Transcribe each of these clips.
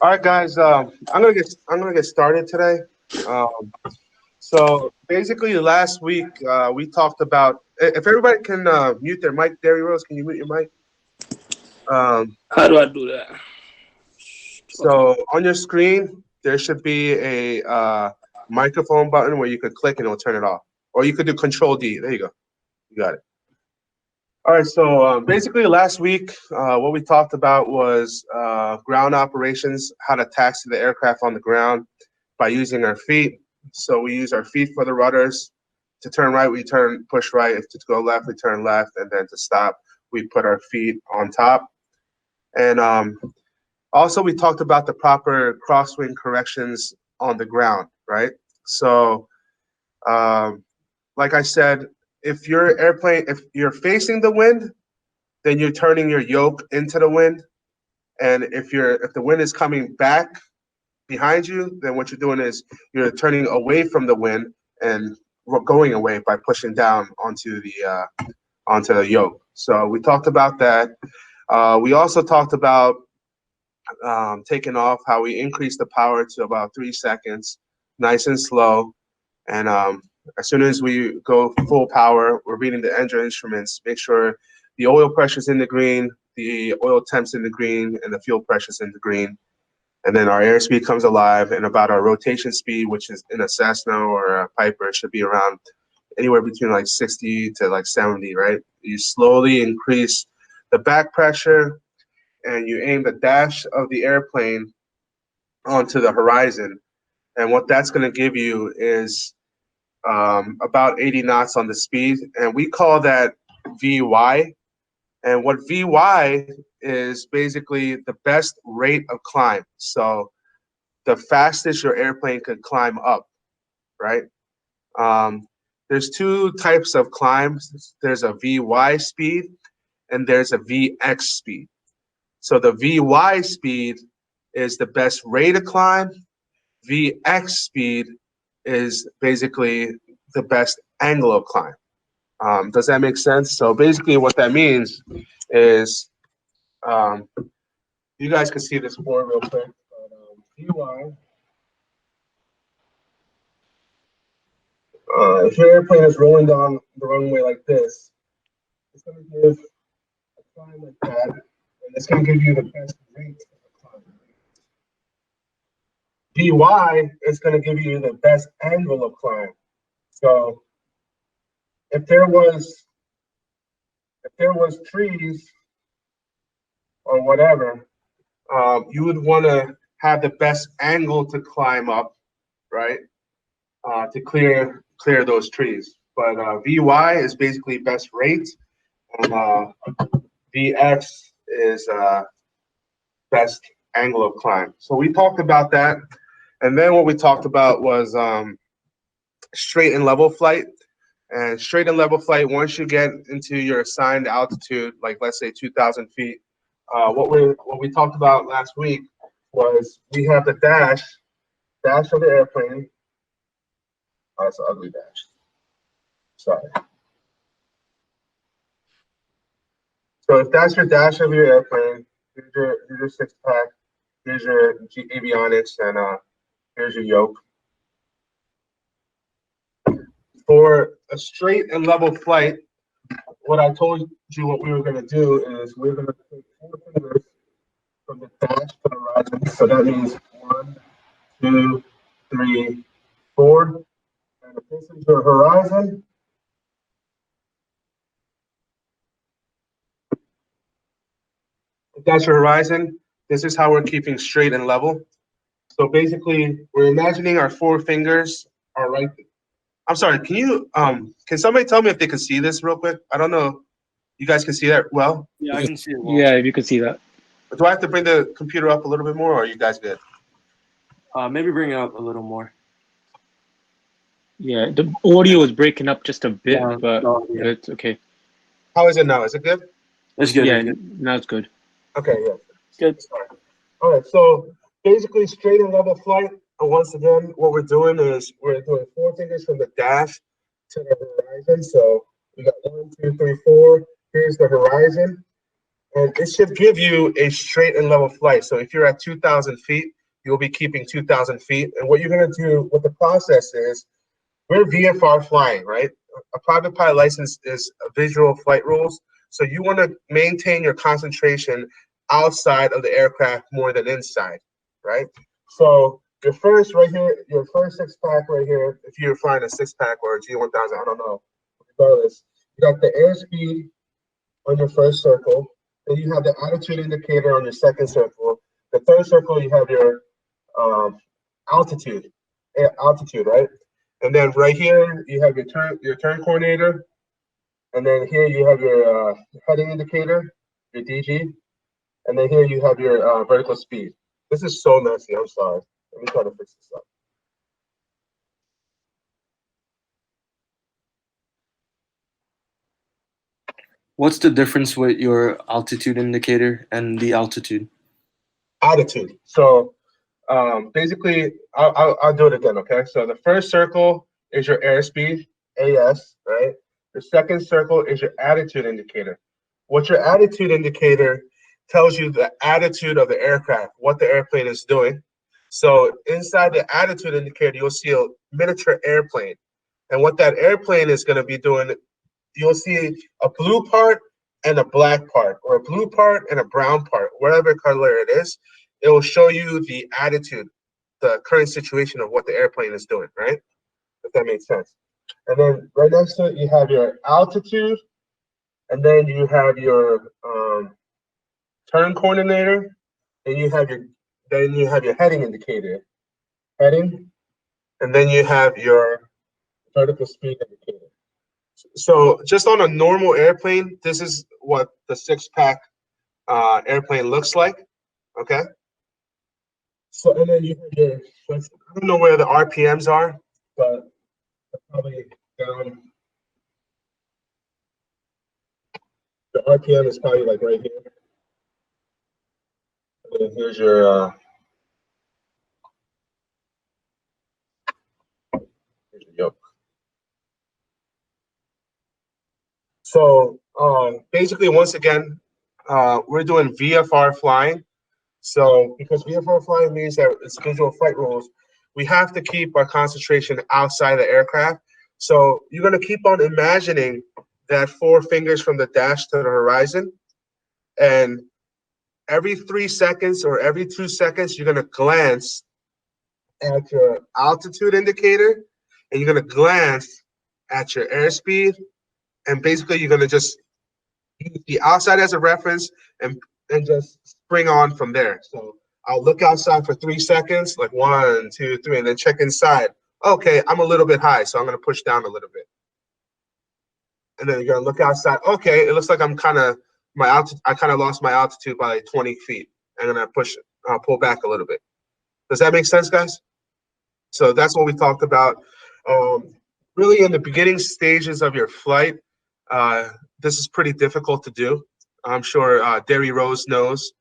All right, guys. I'm gonna get started today. Um, so basically, last week we talked about if everybody can mute their mic. Derry Rose, can you mute your mic? Um, How do I do that? Okay. so on your screen there should be a microphone button where you could click and it'll turn it off, or you could do Control D. There you go. You got it. All right. So basically, last week what we talked about was ground operations, how to taxi the aircraft on the ground by using our feet. So we use our feet for the rudders. To turn right, we turn push right. If to go left, we turn left, and then to stop, we put our feet on top. And also, we talked about the proper crosswind corrections on the ground, right? So, um, like I said, if you're facing the wind, then you're turning your yoke into the wind. And if the wind is coming back behind you, then what you're doing is you're turning away from the wind and going away by pushing down onto the yoke. So we talked about that. We also talked about taking off, how we increase the power to about 3 seconds, nice and slow. And as soon as we go full power, we're reading the engine instruments, make sure the oil pressure's in the green, the oil temp's in the green, and the fuel pressure's in the green. And then our airspeed comes alive, and about our rotation speed, which is in a Cessna or a Piper, should be around anywhere between like 60 to like 70, right? You slowly increase the back pressure, and you aim the dash of the airplane onto the horizon. And what that's going to give you is about 80 knots on the speed, and we call that VY. And what VY is basically the best rate of climb. So the fastest your airplane could climb up, right? Um, there's two types of climbs. There's a VY speed and there's a VX speed. So the VY speed is the best rate of climb. VX speed is basically the best angle of climb. Does that make sense? So basically, what that means is um, you guys can see this board real quick. But, VY, if your airplane is rolling down the runway like this, it's going to give a climb like that, and it's going to give you the best rate of climb. VY is going to give you the best angle of climb. So if there was trees or whatever, you would want to have the best angle to climb up, right? To clear those trees. But VY is basically best rate, and VX is best angle of climb. So we talked about that, and then what we talked about was straight and level flight. And straight and level flight, once you get into your assigned altitude, like let's say 2,000 feet, what we talked about last week was we have the dash of the airplane. Oh, that's an ugly dash. Sorry. So if that's your dash of your airplane, here's your six pack, here's your avionics, and here's your yoke. For a straight and level flight, what I told you what we were going to do is we're going to take 4 fingers from the dash to the horizon. So that means 1, 2, 3, 4. And if this is your horizon, if that's your horizon, this is how we're keeping straight and level. So basically, we're imagining our 4 fingers are right. I'm sorry. Can somebody tell me if they can see this real quick? I don't know. You guys can see that well. Yeah, I can see it well. Yeah, if you could see that. Do I have to bring the computer up a little bit more, or are you guys good? Maybe bring it up a little more. Yeah, the audio is breaking up just a bit, Yeah, but no, yeah. it's okay. How is it now? Is it good? It's good. Yeah, It's good. now it's good. Okay, yeah. Good. All right, so basically straight and level flight. And once again, what we're doing is we're doing 4 fingers from the dash to the horizon. So we got 1, 2, 3, 4. Here's the horizon. And it should give you a straight and level flight. So if you're at 2,000 feet, you'll be keeping 2,000 feet. And what you're gonna do, what the process is, we're VFR flying, right? A private pilot license is visual flight rules. So you wanna maintain your concentration outside of the aircraft more than inside, right? So your first right here, your first six pack right here, if you're flying a six pack or a G1000, I don't know, regardless, you got the airspeed on your first circle, then you have the attitude indicator on your second circle. The third circle, you have your altitude, right? And then right here, you have your turn coordinator. And then here you have your heading indicator, your DG. And then here you have your vertical speed. This is so messy, I'm sorry. Let me try to fix this up. What's the difference with your altitude indicator and the altitude? Attitude. So basically, I'll do it again, okay? So the first circle is your airspeed, AS, right? The second circle is your attitude indicator. What your attitude indicator tells you the attitude of the aircraft, what the airplane is doing. So inside the attitude indicator, you'll see a miniature airplane. And what that airplane is going to be doing, you'll see a blue part and a black part, or a blue part and a brown part, whatever color it is. It will show you the attitude, the current situation of what the airplane is doing, right? If that makes sense. And then right next to it, you have your altitude, and then you have your turn coordinator, and you have your heading indicator, heading, and then you have your vertical speed indicator. So just on a normal airplane, this is what the six-pack airplane looks like, okay? So, and then you have your, I don't know where the RPMs are, but they're probably down. The RPM is probably like right here. And then here's your yoke. So basically, once again, we're doing VFR flying. So because VFR flying means that it's visual flight rules, we have to keep our concentration outside the aircraft. So you're going to keep on imagining that 4 fingers from the dash to the horizon. And every 3 seconds or every 2 seconds, you're going to glance at your altitude indicator, and you're going to glance at your airspeed. And basically, you're going to just use the outside as a reference and just spring on from there. So I'll look outside for 3 seconds, like 1, 2, 3, and then check inside. Okay, I'm a little bit high, so I'm going to push down a little bit. And then you're going to look outside. Okay, it looks like I kind of lost my altitude by like 20 feet. I'm going to pull back a little bit. Does that make sense, guys? So that's what we talked about. Really, in the beginning stages of your flight, this is pretty difficult to do. I'm sure Derry Rose knows,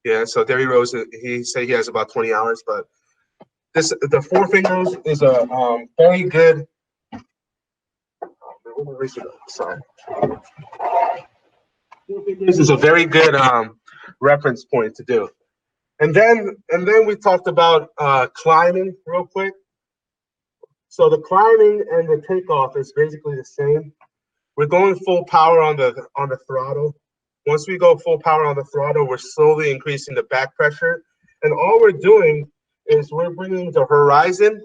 Yeah, so Derry Rose, he said he has about 20 hours, but the 4 fingers is a very good. Sorry. 4 fingers is a very good reference point to do. And then we talked about climbing real quick. So the climbing and the takeoff is basically the same. We're going full power on the throttle. Once we go full power on the throttle, we're slowly increasing the back pressure. And all we're doing is we're bringing the horizon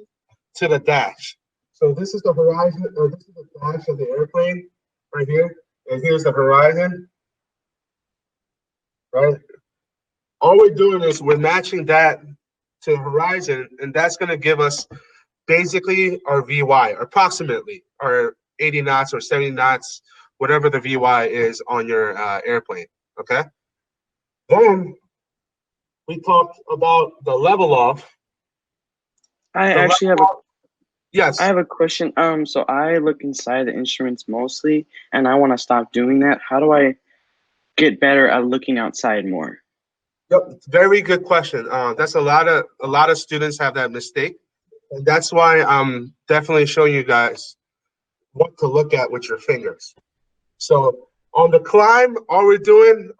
to the dash. So this is the horizon, or this is the dash of the airplane right here. And here's the horizon, right? All we're doing is we're matching that to the horizon, and that's going to give us basically our VY, approximately our 80 knots or 70 knots, whatever the VY is on your airplane, okay? Then we talked about the level off. Yes. I have a question. So I look inside the instruments mostly, and I want to stop doing that. How do I get better at looking outside more? Yep, very good question. That's a lot of students have that mistake, and that's why I'm definitely showing you guys what to look at with your fingers. So On the climb, all we're doing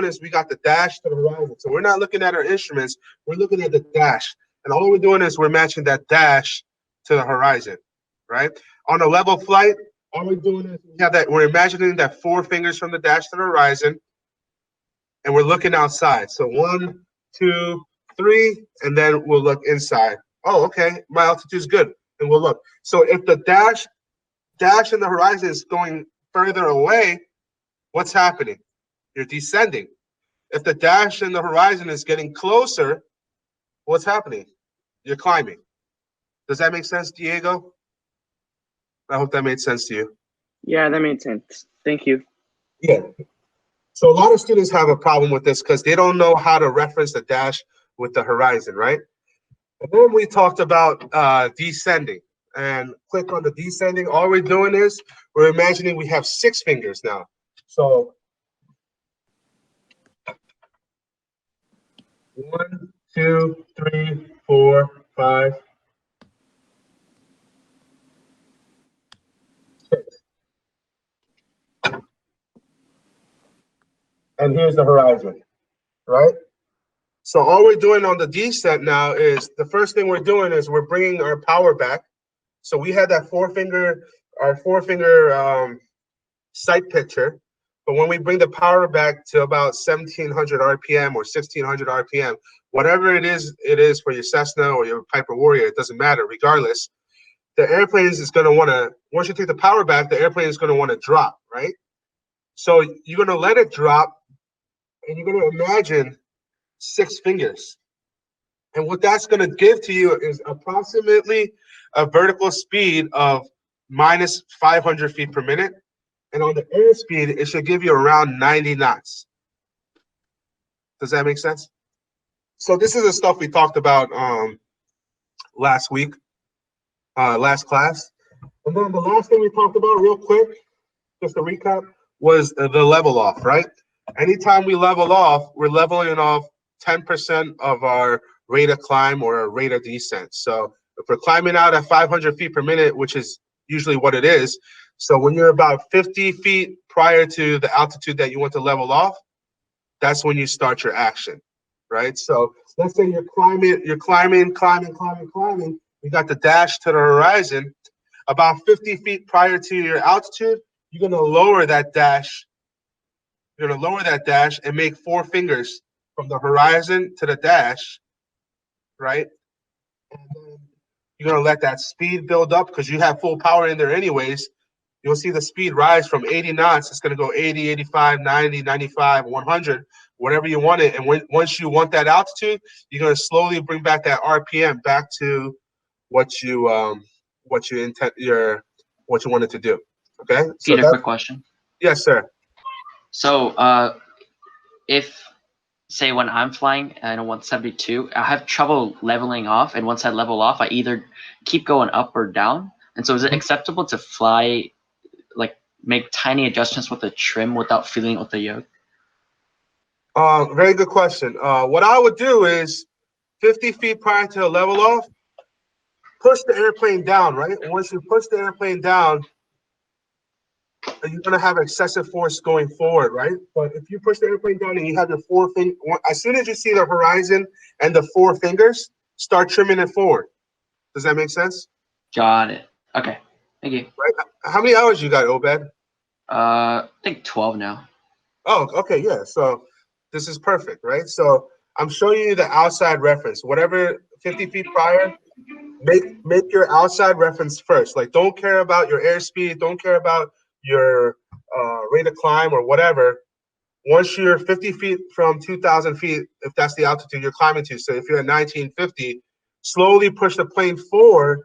is we got the dash to the horizon. So we're not looking at our instruments, we're looking at the dash. And all we're doing is we're matching that dash to the horizon, right? On a level flight, all we're doing is we're imagining that 4 fingers from the dash to the horizon, and we're looking outside. So 1, 2, 3, and then we'll look inside. Oh, okay, my altitude's good, and we'll look. So if the dash in the horizon is going further away, what's happening? You're descending. If the dash in the horizon is getting closer, what's happening? You're climbing. Does that make sense, Diego? I hope that made sense to you. Yeah, that made sense. Thank you. Yeah. So a lot of students have a problem with this because they don't know how to reference the dash with the horizon, right? And then we talked about descending. And click on the descending. All we're doing is we're imagining we have 6 fingers now. So 1, 2, 3, 4, 5, 6. And here's the horizon, right? So all we're doing on the descent now is the first thing we're doing is we're bringing our power back. So we had that 4-finger, our 4-finger sight picture. But when we bring the power back to about 1700 RPM or 1600 RPM, whatever it is for your Cessna or your Piper Warrior, it doesn't matter. Regardless, the airplane is going to want to, once you take the power back, the airplane is going to want to drop, right? So you're going to let it drop, and you're going to imagine 6 fingers. And what that's going to give to you is approximately a vertical speed of minus 500 feet per minute. And on the airspeed, it should give you around 90 knots. Does that make sense? So this is the stuff we talked about last week, last class. And then the last thing we talked about real quick, just to recap, was the level off, right? Anytime we level off, we're leveling off 10% of our rate of climb or our rate of descent. So if we're climbing out at 500 feet per minute, which is usually what it is, so when you're about 50 feet prior to the altitude that you want to level off, that's when you start your action, right? So let's say you're climbing. You got the dash to the horizon. About 50 feet prior to your altitude, you're gonna lower that dash. You're gonna lower that dash and make 4 fingers from the horizon to the dash, right? And then you're gonna let that speed build up because you have full power in there anyways. You'll see the speed rise from 80 knots. It's gonna go 80, 85, 90, 95, 100, whatever you want it. And once you want that altitude, you're gonna slowly bring back that RPM back to what you wanted to do. Okay. So Peter, quick question. Yes, sir. So, if say when I'm flying and 172, I have trouble leveling off, and once I level off, I either keep going up or down. And so, is it acceptable to fly, like make tiny adjustments with the trim without feeling it with the yoke? Very good question. What I would do is 50 feet prior to the level off, push the airplane down, right? And once you push the airplane down, you're going to have excessive force going forward, right? But if you push the airplane down and you have your 4 fingers, as soon as you see the horizon and the 4 fingers, start trimming it forward. Does that make sense? Got it. Okay. Thank you. Right? How many hours you got, Obed? I think 12 now. Oh, okay, yeah. So this is perfect, right? So I'm showing you the outside reference. Whatever 50 feet prior, make your outside reference first. Like, don't care about your airspeed, don't care about your rate of climb or whatever. Once you're 50 feet from 2,000 feet, if that's the altitude you're climbing to, so if you're at 1950, slowly push the plane forward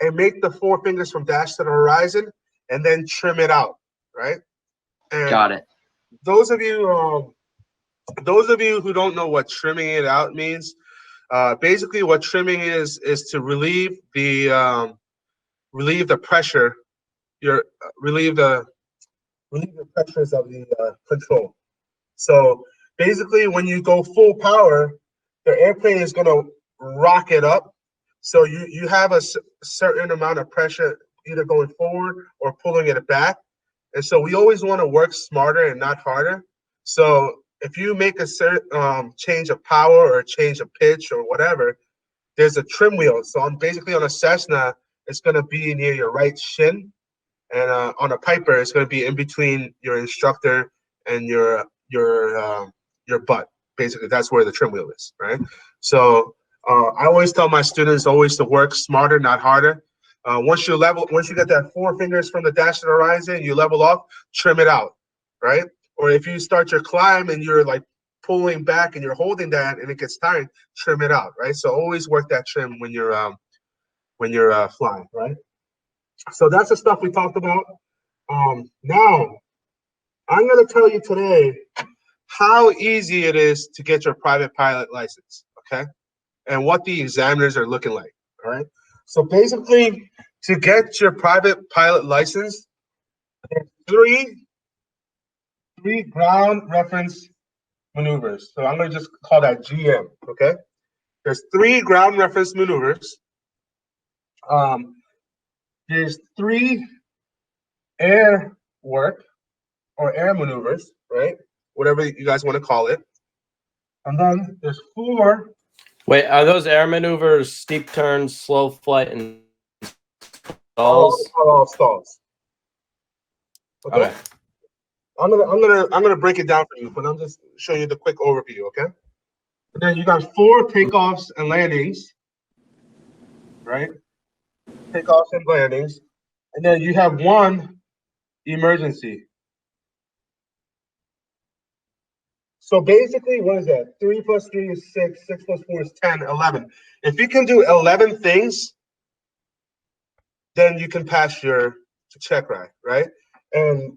and make the 4 fingers from dash to the horizon, and then trim it out, right? And Got it. those of you who don't know what trimming it out means, basically what trimming is to relieve the pressure, relieve the pressures of the control. So basically, when you go full power, the airplane is going to rocket up. So you have a certain amount of pressure either going forward or pulling it back. And so we always want to work smarter and not harder. So if you make a certain change of power or change of pitch or whatever, there's a trim wheel. So basically on a Cessna, it's going to be near your right shin, and on a Piper, it's going to be in between your instructor and your butt. Basically, that's where the trim wheel is, right? So I always tell my students always to work smarter, not harder. Once you get that 4 fingers from the dash to the horizon, you level off, trim it out, right? Or if you start your climb and you're like pulling back and you're holding that and it gets tired, trim it out, right? So always work that trim when you're flying, right? So that's the stuff we talked about. Now, I'm going to tell you today how easy it is to get your private pilot license, okay? And what the examiners are looking like, all right? So basically, to get your private pilot license, there's three ground reference maneuvers. So I'm going to just call that GM, okay? There's 3 ground reference maneuvers. There's 3 air work or air maneuvers, right? Whatever you guys want to call it. And then there's 4. Wait, are those air maneuvers steep turns, slow flight, and stalls? All stalls. Okay. Okay. I'm gonna break it down for you, but I'm just showing you the quick overview, okay? And then you got 4 takeoffs and landings, right? Takeoffs and landings, and then you have 1 emergency. So basically, what is that? 3 plus 3 is 6. 6 plus 4 is 10. 11. If you can do 11 things, then you can pass your check ride, right? And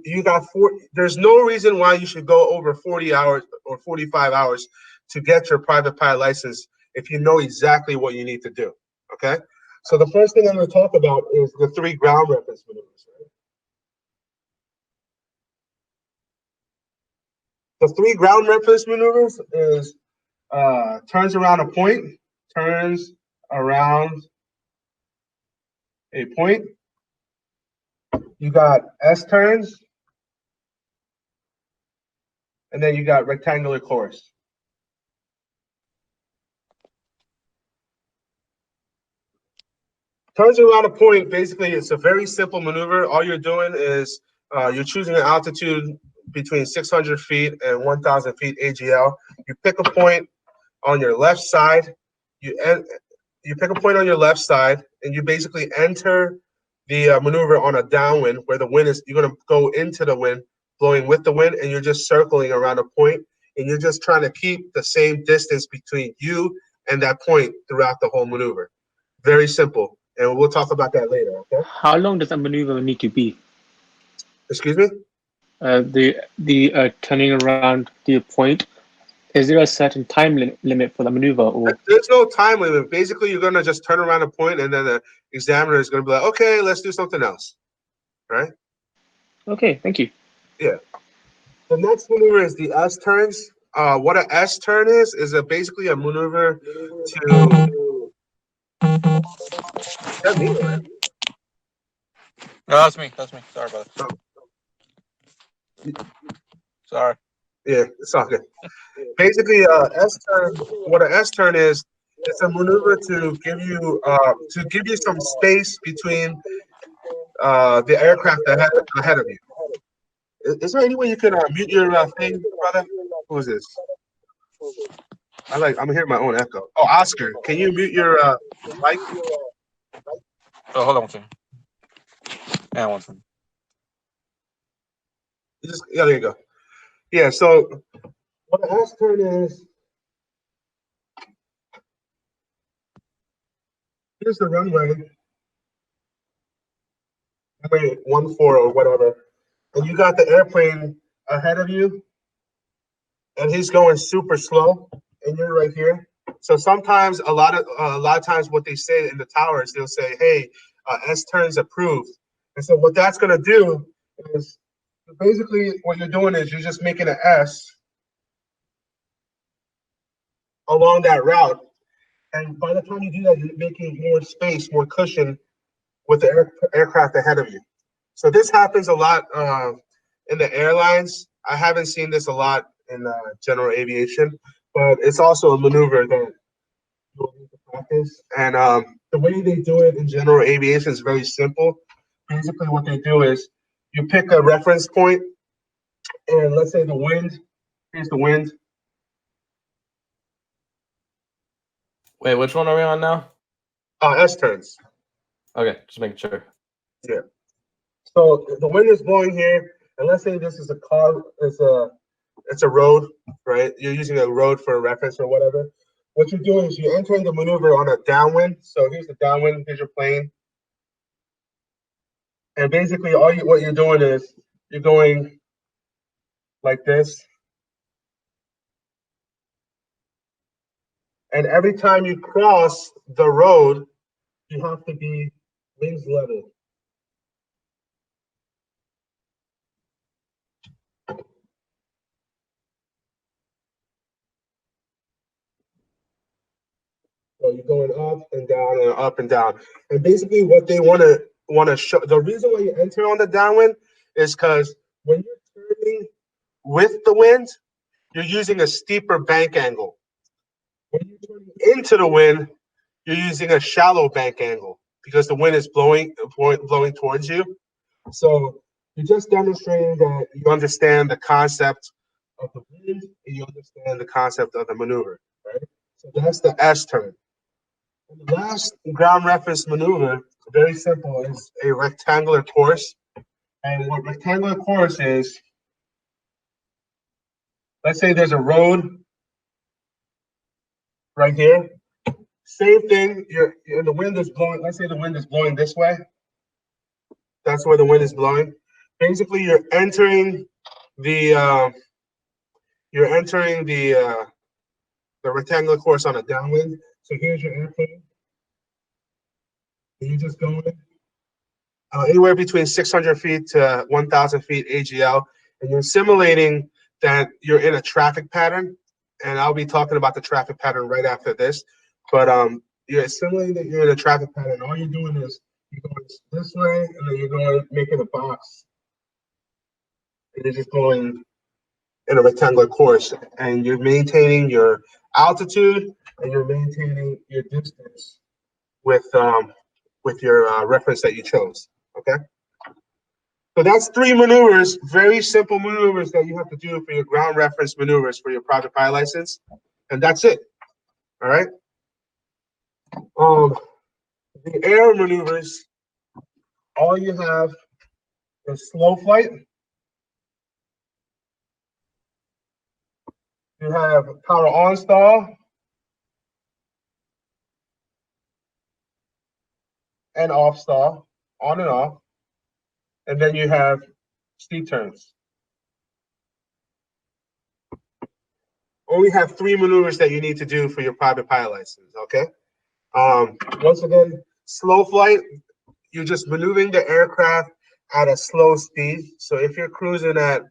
you got 4. There's no reason why you should go over 40 hours or 45 hours to get your private pilot license if you know exactly what you need to do. Okay. So the first thing I'm going to talk about is the 3 ground reference maneuvers. Right? The 3 ground reference maneuvers is turns around a point, turns around a point. You got S turns, and then you got rectangular course. Turns around a point, basically, it's a very simple maneuver. All you're doing is you're choosing an altitude between 600 feet and 1,000 feet AGL. You pick a point on your left side. You pick a point on your left side, and you basically enter the maneuver on a downwind where the wind is. You're going to go into the wind, blowing with the wind, and you're just circling around a point, and you're just trying to keep the same distance between you and that point throughout the whole maneuver. Very simple. And we'll talk about that later, okay? How long does a maneuver need to be? Excuse me? The turning around the point, is there a certain time limit for the maneuver? Or There's no time limit. Basically, you're going to just turn around a point, and then the examiner is going to be like, okay, let's do something else, right? okay, thank you. Yeah. The next maneuver is the S turns. What an S turn is basically a maneuver to... Is that me, right? No, that's me. That's me. Sorry about that. Sorry. Yeah, it's all good. Basically, S turn. What an S turn is, it's a maneuver to give you some space between the aircraft ahead of you. Is there any way you can mute your thing, brother? Who is this? I'm hearing my own echo. Oh, Oscar, can you mute your mic? Oh, hold on one second. Yeah, one second. Yeah, there you go. Yeah, so what an S turn is, here's the runway 14 or whatever, and you got the airplane ahead of you, and he's going super slow, and you're right here. So sometimes, a lot of times, what they say in the towers, they'll say, "Hey, S turns approved." And so what that's going to do is basically what you're doing is you're just making an S along that route, and by the time you do that, you're making more space, more cushion with the aircraft ahead of you. So this happens a lot in the airlines. I haven't seen this a lot in general aviation, but it's also a maneuver that you'll need to practice. And the way they do it in general aviation is very simple. Basically, what they do is you pick a reference point, and let's say the wind. Here's the wind. Wait, which one are we on now? S turns. Okay, just making sure. Yeah. So the wind is blowing here, and let's say this is a car. It's a road, right? You're using a road for a reference or whatever. What you're doing is you're entering the maneuver on a downwind. So here's the downwind. Here's your plane, and basically what you're doing is you're going like this, and every time you cross the road, you have to be wings level. So you're going up and down and up and down. And basically what they want to show, the reason why you enter on the downwind is because when you're turning with the wind, you're using a steeper bank angle. When you're turning into the wind, you're using a shallow bank angle because the wind is blowing towards you. So you're just demonstrating that you understand the concept of the wind and you understand the concept of the maneuver, right? So that's the S turn. And the last ground reference maneuver, very simple, is a rectangular course. And what rectangular course is, let's say there's a road right here. Same thing, the wind is blowing, let's say the wind is blowing this way. That's where the wind is blowing. Basically, you're entering the rectangular course on a downwind. So here's your airplane. You're just going anywhere between 600 feet to 1,000 feet AGL, and you're simulating that you're in a traffic pattern. And I'll be talking about the traffic pattern right after this. But you're simulating that you're in a traffic pattern. All you're doing is you're going this way, and then you're going making a box, and you're just going in a rectangular course, and you're maintaining your altitude and you're maintaining your distance with your reference that you chose. Okay. So that's 3 maneuvers, very simple maneuvers that you have to do for your ground reference maneuvers for your private pilot license, and that's it. All right. The air maneuvers, all you have is slow flight. You have power on stall and off stall, on and off, and then you have steep turns. Only have 3 maneuvers that you need to do for your private pilot license. Okay. Once again, slow flight, you're just maneuvering the aircraft at a slow speed. So if you're cruising at,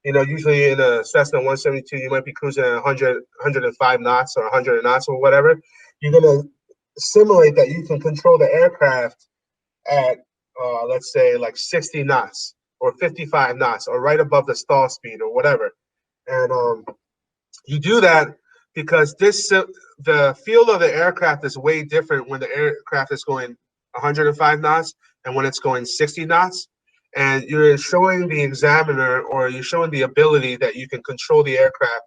usually in a Cessna 172, you might be cruising at 100, 105 knots or 100 knots or whatever. You're going to simulate that you can control the aircraft at, let's say, like 60 knots or 55 knots or right above the stall speed or whatever. And you do that because the field of the aircraft is way different when the aircraft is going 105 knots and when it's going 60 knots. And you're showing the examiner, or you're showing the ability that you can control the aircraft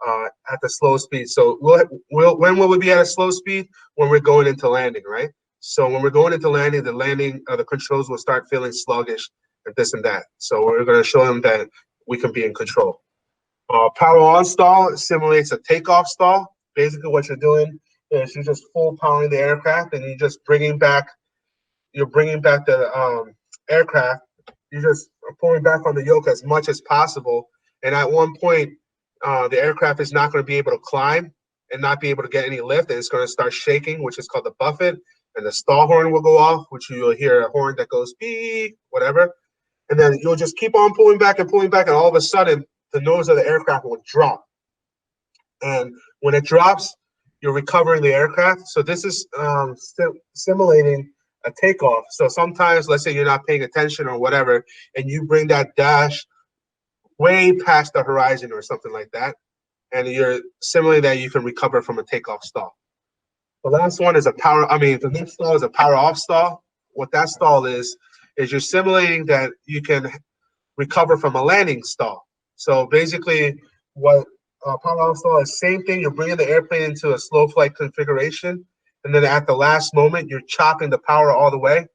at the slow speed. So when will we be at a slow speed? When we're going into landing, right? So when we're going into landing, the controls will start feeling sluggish and this and that. So we're going to show them that we can be in control. Power on stall simulates a takeoff stall. Basically what you're doing is you're just full powering the aircraft and you're just bringing back the aircraft. You're just pulling back on the yoke as much as possible. And at one point, the aircraft is not going to be able to climb and not be able to get any lift. And it's going to start shaking, which is called the buffet. And the stall horn will go off, which you'll hear a horn that goes beep, whatever. And then you'll just keep on pulling back. And all of a sudden, the nose of the aircraft will drop. And when it drops, you're recovering the aircraft. So this is simulating a takeoff. So sometimes, let's say you're not paying attention or whatever, and you bring that dash way past the horizon or something like that, and you're similarly that you can recover from a takeoff stall. The last one is the next stall is a power off stall. What that stall is you're simulating that you can recover from a landing stall. So basically, what power off stall is, same thing. You're bringing the airplane into a slow flight configuration, and then at the last moment, you're chopping the power all the way,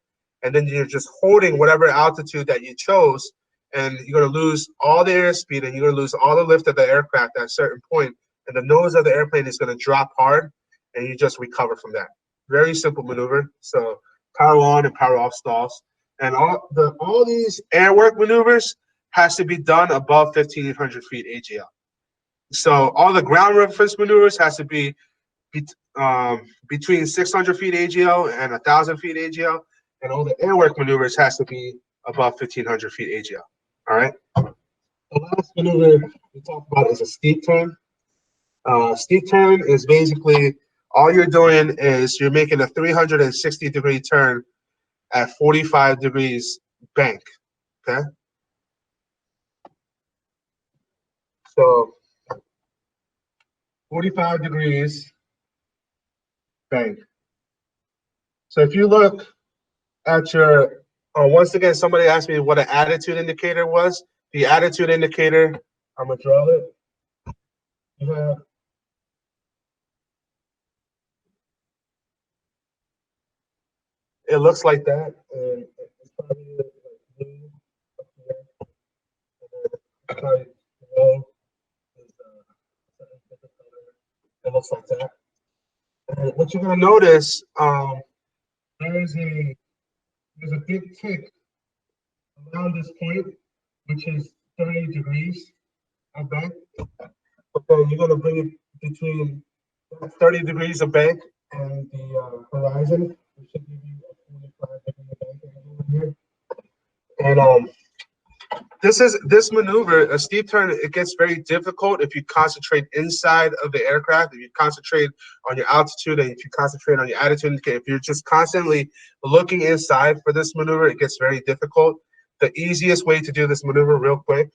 and then you're just holding whatever altitude that you chose, and you're going to lose all the airspeed, and you're going to lose all the lift of the aircraft at a certain point, and the nose of the airplane is going to drop hard, and you just recover from that. Very simple maneuver. So power on and power off stalls, and all these airwork maneuvers has to be done above 1,500 feet AGL. So all the ground reference maneuvers has to be between 600 feet AGL and 1,000 feet AGL, and all the airwork maneuvers has to be above 1,500 feet AGL. All right. The last maneuver we talk about is a steep turn. Steep turn is basically all you're doing is you're making a 360-degree turn at 45 degrees bank. Okay. So 45 degrees bank. So if you look at your, once again, somebody asked me what an attitude indicator was. The attitude indicator, I'm gonna draw it. You have it looks like that, and it's probably like blue up here, and then probably below is a different color. It looks like that. And what you're gonna notice, there's a big tick around this point, which is 30 degrees of bank. But then you're gonna bring it between 30 degrees of bank and the horizon, which should give you a 45 degree bank over here. And this maneuver, a steep turn, it gets very difficult if you concentrate inside of the aircraft, if you concentrate on your altitude, and if you concentrate on your attitude. If you're just constantly looking inside for this maneuver, it gets very difficult. The easiest way to do this maneuver real quick.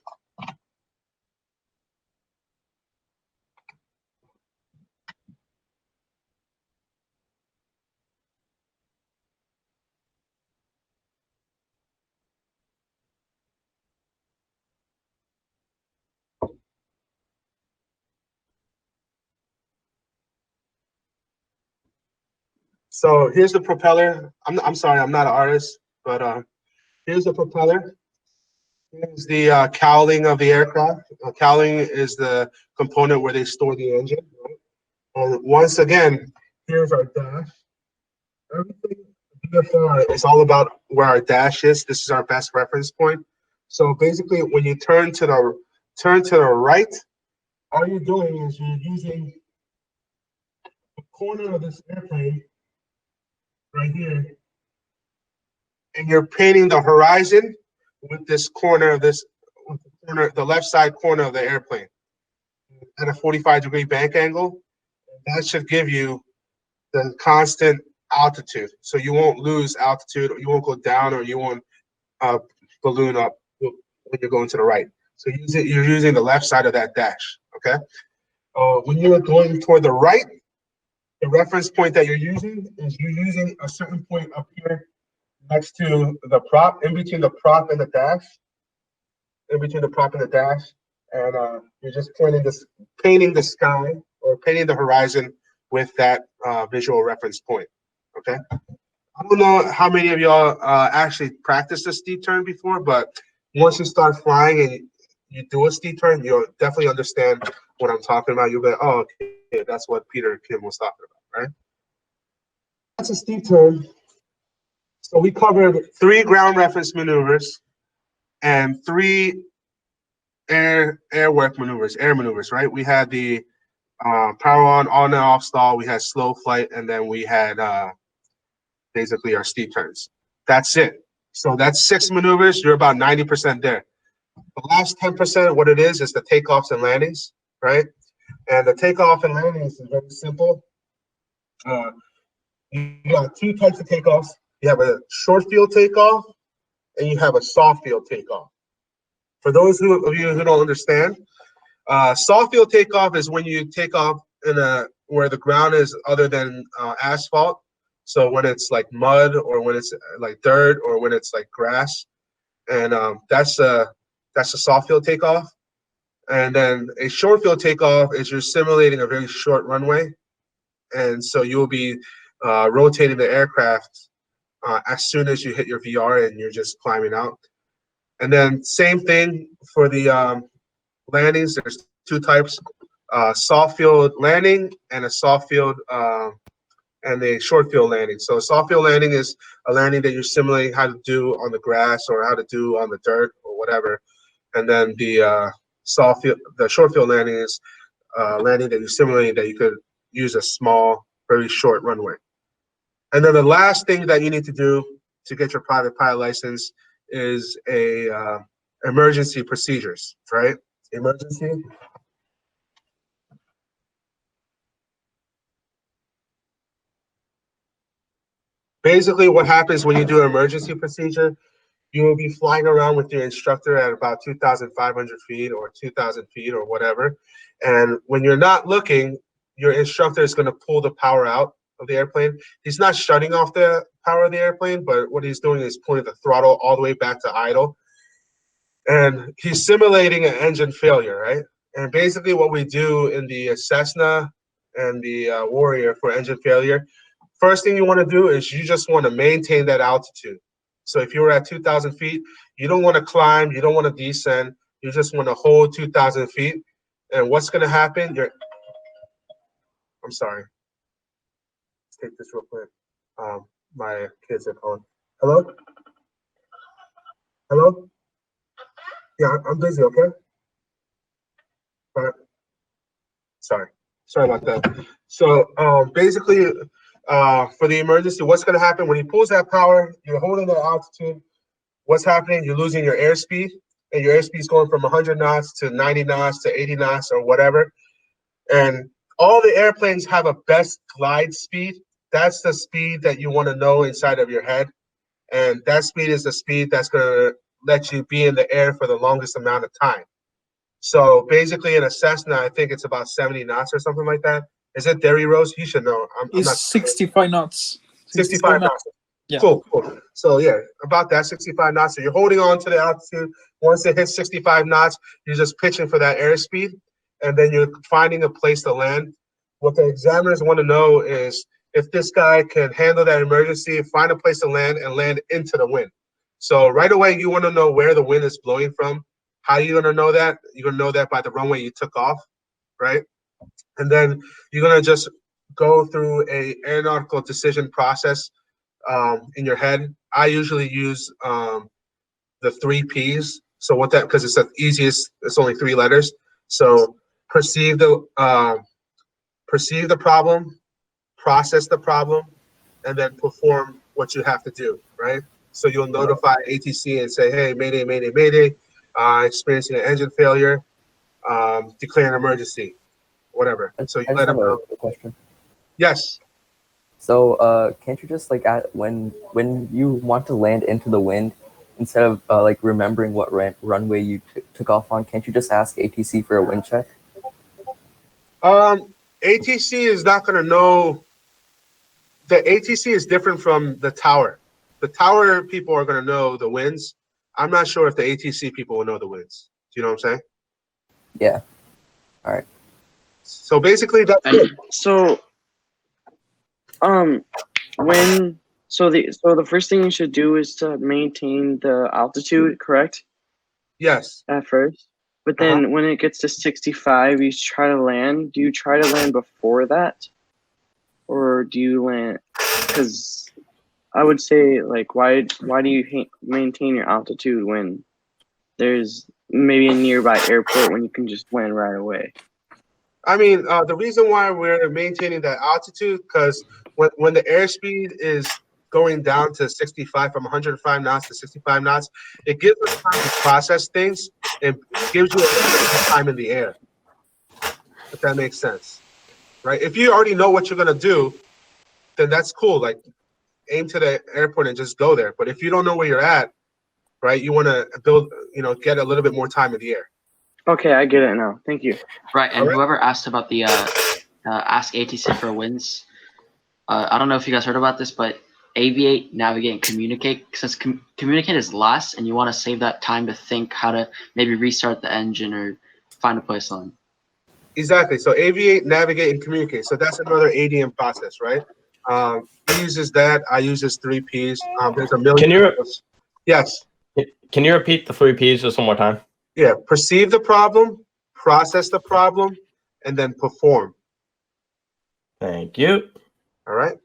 So here's the propeller. I'm sorry, I'm not an artist, but here's the propeller. Here's the cowling of the aircraft. Cowling is the component where they store the engine. Right? And once again, here's our dash. Everything VFR is all about where our dash is. This is our best reference point. So basically, when you turn to the right, all you're doing is you're using the corner of this airplane right here, and you're painting the horizon with this corner of the left side corner of the airplane at a 45-degree bank angle. That should give you the constant altitude, so you won't lose altitude, or you won't go down, or you won't balloon up when you're going to the right. So you're using the left side of that dash. Okay. When you're going toward the right, the reference point that you're using is you're using a certain point up here next to the prop, in between the prop and the dash, and you're just painting the sky or painting the horizon with that visual reference point. Okay. I don't know how many of y'all actually practiced a steep turn before, but once you start flying and you do a steep turn, you'll definitely understand what I'm talking about. You'll be like, oh, okay, that's what Peter Kim was talking about, right? That's a steep turn. So we covered 3 ground reference maneuvers and 3 air maneuvers, right? We had the power on and off stall, we had slow flight, and then we had basically our steep turns. That's it. So that's 6 maneuvers. You're about 90% there. The last 10%, what it is the takeoffs and landings, right? And the takeoff and landings is very simple. You got 2 types of takeoffs. You have a short field takeoff, and you have a soft field takeoff. For those of you who don't understand, soft field takeoff is when you take off in where the ground is other than asphalt. So when it's like mud, or when it's like dirt, or when it's like grass, and that's a soft field takeoff. And then a short field takeoff is you're simulating a very short runway, and so you'll be rotating the aircraft as soon as you hit your VR and you're just climbing out. And then same thing for the landings. There's two types: soft field landing and a soft field and a short field landing. So a soft field landing is a landing that you're simulating how to do on the grass or how to do on the dirt or whatever. And then the short field landing is landing that you're simulating that you could use a small, very short runway. And then the last thing that you need to do to get your private pilot license is a emergency procedures, right? Emergency. Basically, what happens when you do an emergency procedure, you will be flying around with your instructor at about 2,500 feet or 2,000 feet or whatever. And when you're not looking, your instructor is going to pull the power out of the airplane. He's not shutting off the power of the airplane, but what he's doing is pulling the throttle all the way back to idle. And he's simulating an engine failure, right? And basically what we do in the Cessna and the Warrior for engine failure, first thing you want to do is you just want to maintain that altitude. So if you were at 2,000 feet, you don't want to climb, you don't want to descend, you just want to hold 2,000 feet. And what's going to happen? I'm sorry. Let's take this real quick. My kids are calling. Hello? Hello? Yeah, I'm busy, okay? All right. Sorry about that. So basically, for the emergency, what's going to happen when he pulls that power, you're holding that altitude, what's happening? You're losing your airspeed, and your airspeed is going from 100 knots to 90 knots to 80 knots or whatever. And all the airplanes have a best glide speed. That's the speed that you want to know inside of your head. And that speed is the speed that's going to let you be in the air for the longest amount of time. So basically in a Cessna, I think it's about 70 knots or something like that. Is it Derry Rose? You should know. I'm It's not 65 knots. 65 knots. Yeah. Cool. So yeah, about that 65 knots. So you're holding on to the altitude. Once it hits 65 knots, you're just pitching for that airspeed, and then you're finding a place to land. What the examiners want to know is if this guy can handle that emergency, find a place to land, and land into the wind. So right away, you want to know where the wind is blowing from. How are you going to know that? You're going to know that by the runway you took off, right? And then you're going to just go through a aeronautical decision process in your head. I usually use the 3 Ps. So what that, because it's the easiest, it's only 3 letters. So perceive the problem, process the problem, and then perform what you have to do, right? So you'll notify ATC and say, hey, mayday, mayday, mayday, experiencing an engine failure, declare an emergency, whatever. So you let them know. A question. Yes. So can't you just like when you want to land into the wind, instead of like remembering what runway you took off on, can't you just ask ATC for a wind check? ATC is not going to know. The ATC is different from the tower. The tower people are going to know the winds. I'm not sure if the ATC people will know the winds. Do you know what I'm saying? Yeah. All right. So basically, that's it. So, the first thing you should do is to maintain the altitude, correct? Yes. At first, but then when it gets to 65, you try to land. Do you try to land before that, or do you land? Because I would say, like, why do you maintain your altitude when there's maybe a nearby airport when you can just land right away? I mean, the reason why we're maintaining that altitude, because when the airspeed is going down to 65, from 105 knots to 65 knots, it gives us time to process things and gives you a little bit more time in the air, if that makes sense, right? If you already know what you're going to do, then that's cool. Like, aim to the airport and just go there. But if you don't know where you're at, right, you want to build, get a little bit more time in the air. Okay, I get it now. Thank you. Right, and Alright. whoever asked about the ask ATC for wins, I don't know if you guys heard about this, but aviate, navigate, and communicate. Since communicate is last, and you want to save that time to think how to maybe restart the engine or find a place on. Exactly. So aviate, navigate, and communicate. So that's another ADM process, right? He uses that. I use his 3 Ps. There's a million. Can you- others. Yes. Can you repeat the 3 Ps just one more time? Yeah. Perceive the problem, process the problem, and then perform. Thank you. All right.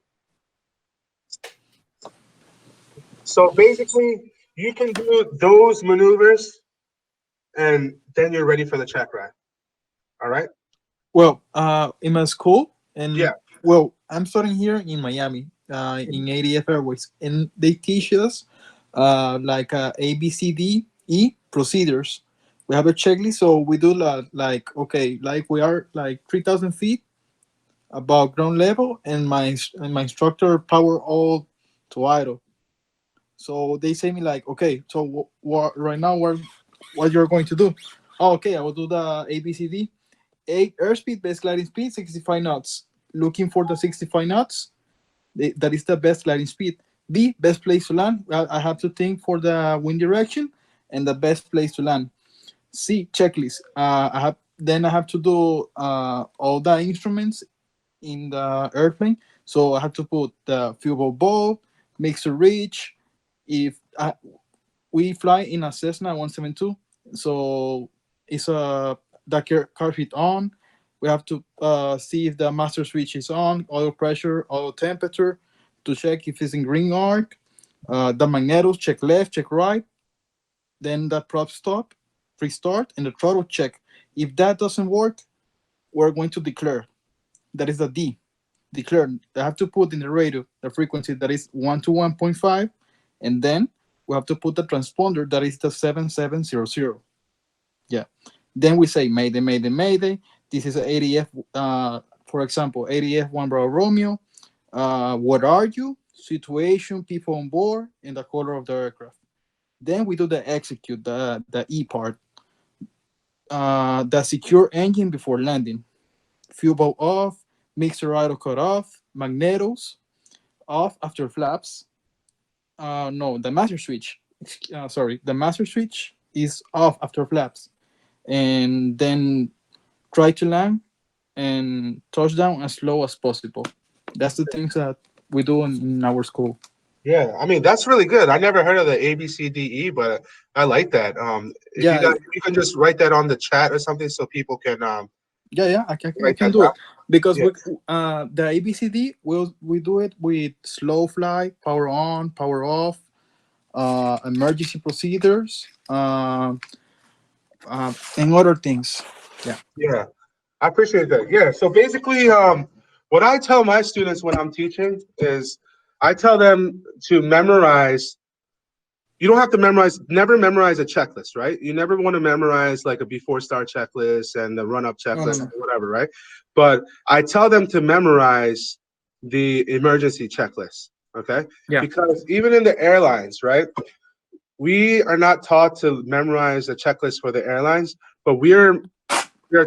So basically, you can do those maneuvers, and then you're ready for the check ride. All right. Well, in my school, and Yeah. well, I'm studying here in Miami, in ADF Airways, and they teach us like A, B, C, D, E procedures. We have a checklist, so we do like okay, like we are like 3,000 feet above ground level, and my instructor power all to idle. So they say me like, okay, so right now what you're going to do? Oh, okay, I will do the ABCD. A, airspeed, best gliding speed, 65 knots. Looking for the 65 knots. That is the best gliding speed. B, best place to land. I have to think for the wind direction and the best place to land. C, checklist. I have to do all the instruments in the airplane. So I have to put the fuel ball, mixer reach. If we fly in a Cessna 172, so it's the car seat on. We have to see if the master switch is on, oil pressure, oil temperature, to check if it's in green arc. The magnetos, check left, check right. Then the prop stop, restart, and the throttle check. If that doesn't work, we're going to declare. That is the D. Declare. I have to put in the radio the frequency that is 1 to 1.5, and then we have to put the transponder that is the 7700. Yeah. Then we say Mayday, Mayday, Mayday. This is an ADF, for example, ADF 1 Bravo Romeo. What are you? Situation, people on board, and the color of the aircraft. Then we do the execute, the E part. The secure engine before landing. Fuel bulb off, mixer idle cut off, magnetos off after flaps. No, the master switch. The master switch is off after flaps, and then try to land and touchdown as slow as possible. That's the things that we do in our school. Yeah, I mean that's really good. I never heard of the ABCDE, but I like that. If Yeah. you can just write that on the chat or something so people can Yeah, I write can that do it down. because Yeah. the ABCD we do it with slow fly, power on, power off, emergency procedures, and other things. Yeah, I appreciate that. Yeah, so basically, what I tell my students when I'm teaching is I tell them to memorize. You don't have to memorize, never memorize a checklist, right? You never want to memorize like a before start checklist and the run up checklist, No. or whatever, right? But I tell them to memorize the emergency checklist, okay? Yeah. Because even in the airlines, right? We are not taught to memorize a checklist for the airlines, but we are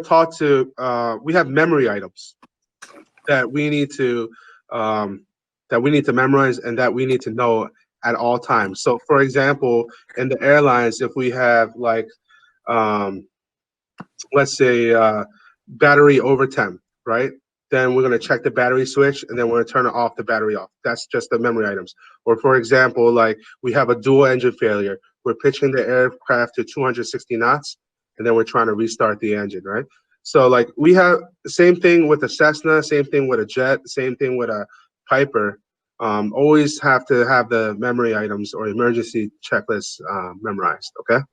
taught to, we have memory items that we need to memorize and that we need to know at all times. So for example, in the airlines, if we have like, let's say battery over 10, right? Then we're gonna check the battery switch and then we're gonna turn it off, the battery off. That's just the memory items. Or for example, like we have a dual engine failure. We're pitching the aircraft to 260 knots and then we're trying to restart the engine, right? So like we have the same thing with a Cessna, same thing with a jet, same thing with a Piper. Always have to have the memory items or emergency checklists memorized, okay?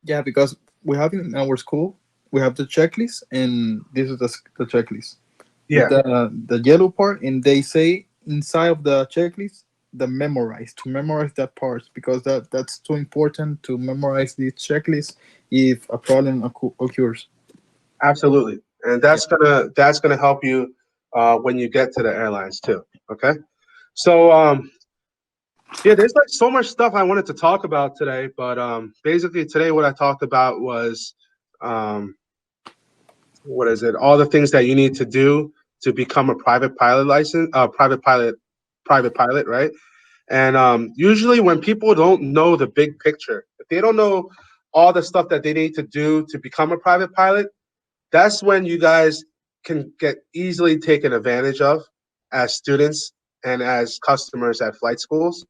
Yeah, because we have in our school we have the checklist, and this is the checklist. Yeah. The yellow part, and they say inside of the checklist the memorize that part because that's too important to memorize the checklist if a problem occurs. Absolutely, and that's gonna help you when you get to the airlines too. Okay, so Yeah, there's like so much stuff I wanted to talk about today, but basically today what I talked about was what is it? All the things that you need to do to become a private pilot license, private pilot, right? And usually when people don't know the big picture, if they don't know all the stuff that they need to do to become a private pilot, that's when you guys can get easily taken advantage of as students and as customers at flight schools.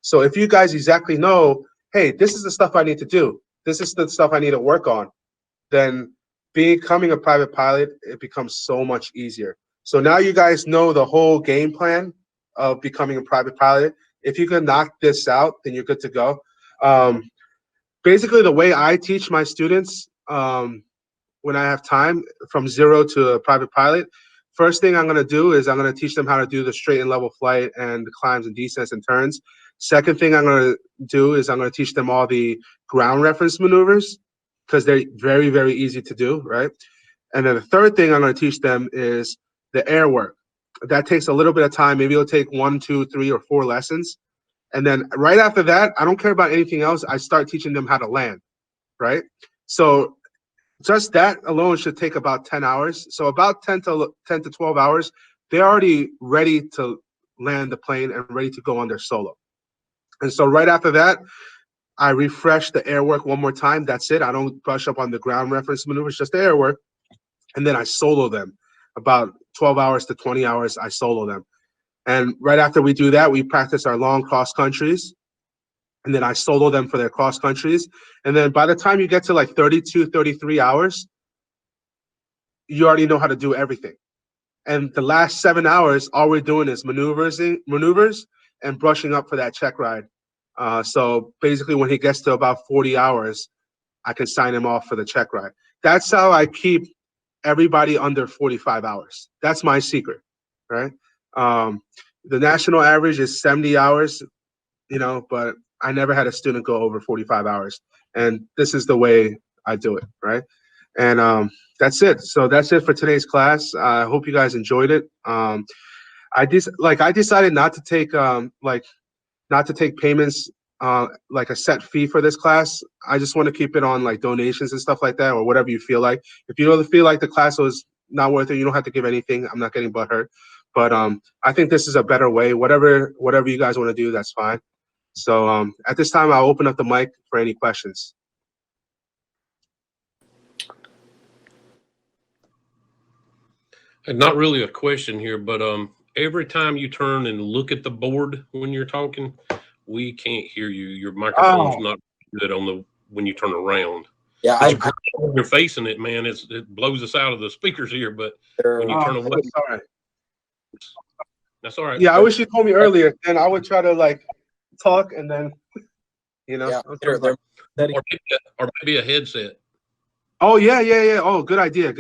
So if you guys exactly know, hey, this is the stuff I need to do, this is the stuff I need to work on, then becoming a private pilot, it becomes so much easier. So now you guys know the whole game plan of becoming a private pilot. If you can knock this out, then you're good to go. Basically, the way I teach my students when I have time from zero to a private pilot, first thing I'm going to do is I'm going to teach them how to do the straight and level flight and the climbs and descents and turns. Second thing I'm going to do is I'm going to teach them all the ground reference maneuvers because they're very, very easy to do, right? And then the third thing I'm going to teach them is the air work. That takes a little bit of time. Maybe it'll take 1, 2, 3, or 4 lessons. And then right after that, I don't care about anything else. I start teaching them how to land, right? So just that alone should take about 10 hours. So about 10 to 12 hours, they're already ready to land the plane and ready to go on their solo. And so right after that, I refresh the air work one more time. That's it. I don't brush up on the ground reference maneuvers, just the air work. And then I solo them. About 12 hours to 20 hours, I solo them. And right after we do that, we practice our long cross countries. And then I solo them for their cross countries. And then by the time you get to like 32, 33 hours, you already know how to do everything. And the last 7 hours, all we're doing is maneuvers and brushing up for that check ride. So basically when he gets to about 40 hours, I can sign him off for the check ride. That's how I keep everybody under 45 hours. That's my secret, right? The national average is 70 hours, but I never had a student go over 45 hours. And this is the way I do it, right? And that's it. So that's it for today's class. I hope you guys enjoyed it. I decided not to take payments like a set fee for this class. I just want to keep it on like donations and stuff like that, or whatever you feel like. If you don't feel like the class was not worth it, you don't have to give anything. I'm not getting butthurt. But I think this is a better way. Whatever you guys want to do, that's fine. So at this time, I'll open up the mic for any questions. And not really a question here, but every time you turn and look at the board when you're talking, we can't hear you. Your microphone's not good when you turn around. Yeah, when you're facing it, man, it blows us out of the speakers here. But when you turn away, that's all right. Yeah, I wish you told me earlier, and I would try to like talk and then, Yeah, or maybe a headset. Oh yeah. Oh, good idea.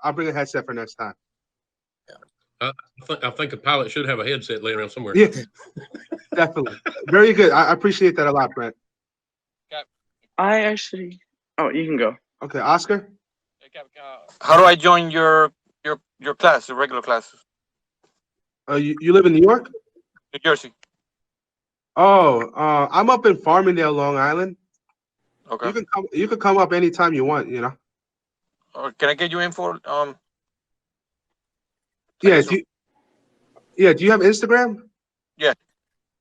I'll bring a headset for next time. I think a pilot should have a headset laying around somewhere. Yeah, definitely. Very good. I appreciate that a lot, Brent. Oh, you can go. Okay, Oscar. How do I join your class, your regular classes? You live in New York? New Jersey. Oh, I'm up in Farmingdale, Long Island. Okay. You can come up anytime you want. Or can I get you in for Yeah. Do you have Instagram? Yeah.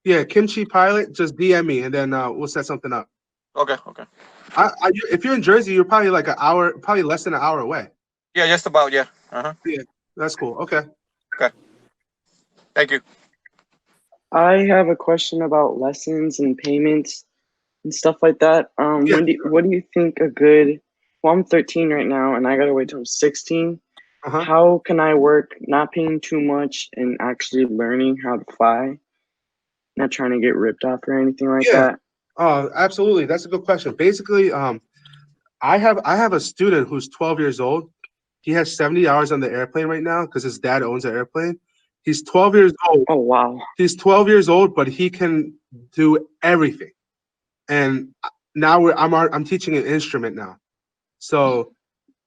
Yeah, Kimchi Pilot. Just DM me and then we'll set something up. Okay. If you're in Jersey, you're probably like probably less than an hour away. Yeah, just about, yeah. Yeah, that's cool. Okay. Thank you. I have a question about lessons and payments and stuff like that. Yeah. What do you think a good? Well, I'm 13 right now, and I gotta wait till I'm 16. Uh-huh. How can I work not paying too much and actually learning how to fly? Not trying to get ripped off or anything like that. Oh, absolutely. That's a good question. Basically, I have a student who's 12 years old. He has 70 hours on the airplane right now because his dad owns an airplane. He's 12 years old. Oh wow. He's 12 years old, but he can do everything. And now I'm teaching an instrument now. So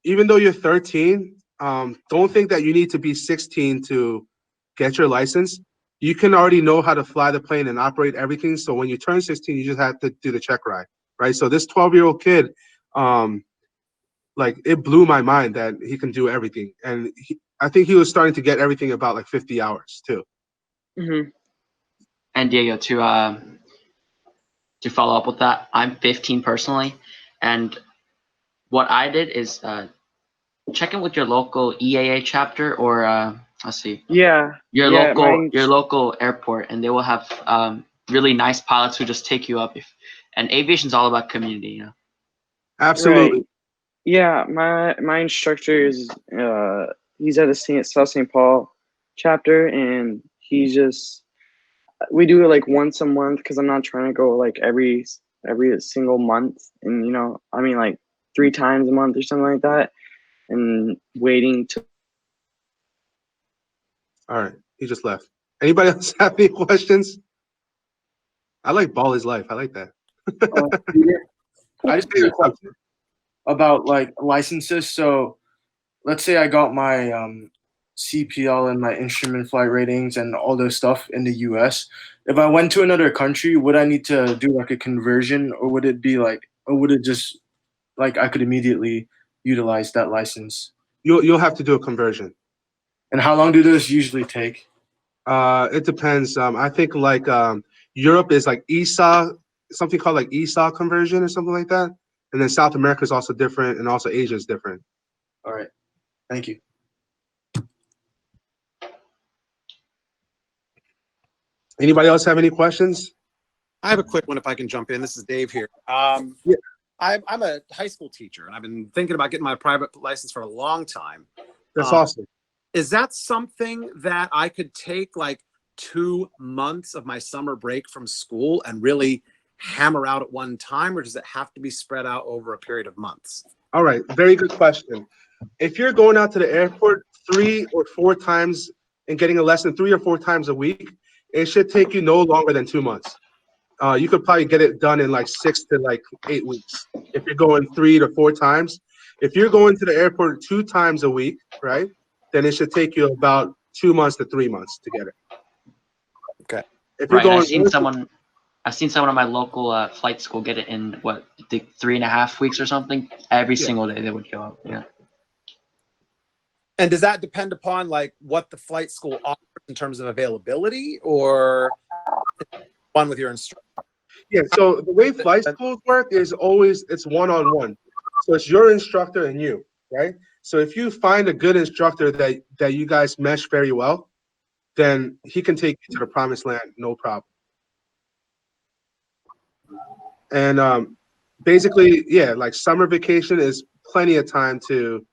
even though you're 13, don't think that you need to be 16 to get your license. you can already know how to fly the plane and operate everything. So when you turn 16, you just have to do the check ride, right? So this 12-year-old kid, like it blew my mind that he can do everything. And I think he was starting to get everything about like 50 hours too. Mm-hmm. And Diego, to follow up with that, I'm 15 personally, and what I did is check in with your local EAA chapter or let's see, Yeah. your yeah, local airport, and they will have really nice pilots who just take you up. And aviation's all about community, you know. Absolutely. Right. Yeah, my instructor is he's at the South St. Paul chapter, and we do it like once a month because I'm not trying to go like every single month, and I mean like 3 times a month or something like that, and waiting to. All right, he just left. Anybody else have any questions? I like ball is life. I like that. I just have a question about like licenses. So let's say I got my CPL and my instrument flight ratings and all those stuff in the US. If I went to another country, would I need to do like a conversion, or would it just like I could immediately utilize that license? You'll have to do a conversion. And how long do those usually take? It depends. I think like Europe is like ESA, something called like ESA conversion or something like that. And then South America is also different, and also Asia is different. All right. Thank you. Anybody else have any questions? I have a quick one if I can jump in. This is Dave here. Yeah. I'm a high school teacher, and I've been thinking about getting my private license for a long time. That's awesome. Is that something that I could take like 2 months of my summer break from school and really hammer out at one time, or does it have to be spread out over a period of months? All right, very good question. If you're going out to the airport 3 or 4 times and getting a lesson 3 or 4 times a week, it should take you no longer than 2 months. You could probably get it done in like 6 to like 8 weeks if you're going 3 to 4 times. If you're going to the airport 2 times a week, right, then it should take you about 2 months to 3 months to get it. Okay. If you're Right. going, I've seen someone at my local flight school get it in 3.5 weeks or something. Every single day they would go up. Yeah. And does that depend upon like what the flight school offers in terms of availability, or one with your instructor? Yeah, so the way flight schools work is always it's one-on-one. So it's your instructor and you, right? So if you find a good instructor that you guys mesh very well, then he can take you to the promised land, no problem. And basically, yeah, like summer vacation is plenty of time to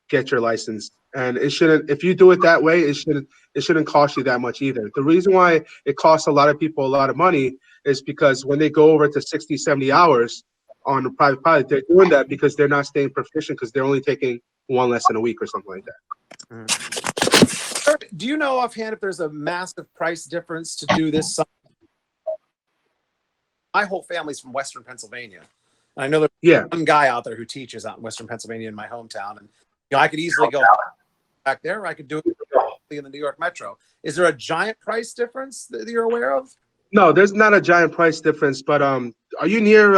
get your license. And it shouldn't, if you do it that way, it shouldn't cost you that much either. The reason why it costs a lot of people a lot of money is because when they go over to 60, 70 hours on the private pilot, they're doing that because they're not staying proficient because they're only taking 1 lesson a week or something like that. Do you know offhand if there's a massive price difference to do this summer? My whole family's from Western Pennsylvania. And I know there's one guy out there who teaches out in Western Pennsylvania in my hometown. And I could easily go back there, or I could do it in the New York Metro. Is there a giant price difference that you're aware of? No, there's not a giant price difference, but are you near